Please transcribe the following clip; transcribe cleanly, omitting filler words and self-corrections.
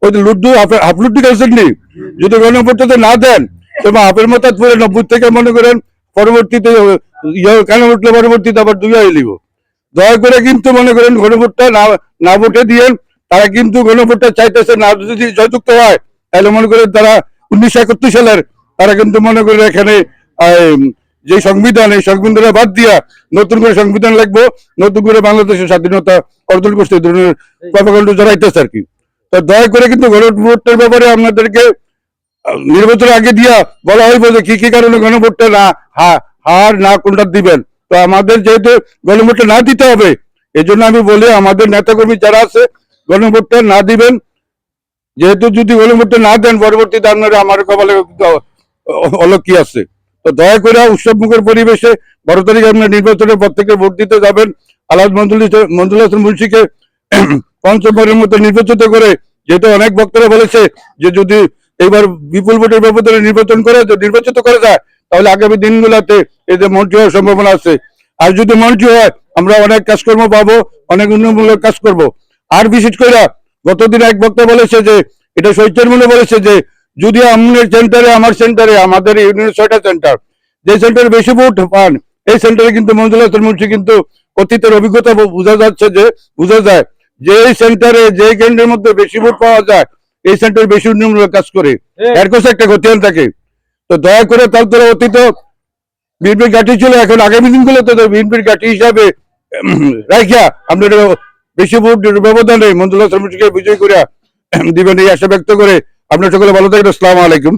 ওই যে লুড্ডু হাফ লুড্ডু খেয়েছেন নি, যদি গণভোটটাতে না দেন তবে হাফের মতো পুরো 90 থেকে মনে করেন পরবর্তীতে কেন উঠলে পরবর্তীতে আবার দুই হয়ে নিব। দয়া করে কিন্তু মনে করেন গণভোটটা না ভোটে দিয়েন। তারা কিন্তু গণভোটটা চাইতেছে না, যদি জয়যুক্ত হয় তাহলে মনে করেন তারা 1971 সালের তারা কিন্তু মনে করেন এখানে যে সংবিধান, এই সংবিধানটা বাদ দিয়া নতুন করে সংবিধান লাগবো, নতুন করে বাংলাদেশের স্বাধীনতা অর্জন করতে এই ধরনের কর্মকাণ্ড জড়াইতেছে আর কি। তো দয়া করে কিন্তু গণভোটের ব্যাপারে আপনাদেরকে নির্বাচনের আগে দিয়া বলা হইব যে কি কি কারণে গণভোটটা না হার না কোনটা দিবেন। তো আমাদের যেহেতু গণভোটটা না দিতে হবে, এই জন্য আমি বলি আমাদের নেতাকর্মী যারা আছে গণভোটটা না দিবেন। যেহেতু যদি গণভোটটা না দেন পরবর্তীতে আপনারা আমার কপালে অলক্ষী আছে। তো দয়া করে উৎসব মুখের পরিবেশে 12 তারিখে আপনার নির্বাচনের পর থেকে ভোট দিতে যাবেন। আলহাজ মঞ্জুল হাসান মুন্সিকে পঞ্চমবারের মতো নির্বাচিত করে, যেহেতু অনেক বক্তারা বলেছে যে যদি এবার বিপুল ভোটের ব্যবধানে নির্বাচিত করা যায় তাহলে আগামী দিনগুলোতে এদের মন্ত্রী হওয়ার সম্ভাবনা আছে। আর যদি মন্ত্রী হয় আমরা অনেক কাজকর্ম পাবো, অনেক উন্নয়নমূলক কাজ করব। আর বিশেষ করে গতদিন এক বক্তা বলেছে যে এটা শৈত্যের মূল্য বলেছে যে যদি আপনার সেন্টারে আমার সেন্টারে আমাদের ইউনিয়নের 6টা সেন্টার, যে সেন্টারে বেশি ভোট পান এই সেন্টারে কিন্তু মঞ্জুল হাসান মুন্সি কিন্তু অতীতের অভিজ্ঞতা বোঝা যায় যে এই সেন্টারে যে কেন্দ্রের মধ্যে বেশি ভোট পাওয়া যায় এই সেন্টারে বেশি উন্নয়নমূলক কাজ করে, এর কাছে একটা খতিয়ান থাকে। তো দয়া করে তার অতীত বিএনপির ঘাঁটি ছিল, এখন আগামী দিনগুলোতে বিএনপির ঘাঁটি হিসাবে রাখিয়া আপনার বেশি ভোট ব্যবধানে মঞ্জুল হাসান মুন্সিকে বিজয় করে দিবেন এই আশা ব্যক্ত করে আপনার সকলে ভালো থাকেন। আসসালামু আলাইকুম।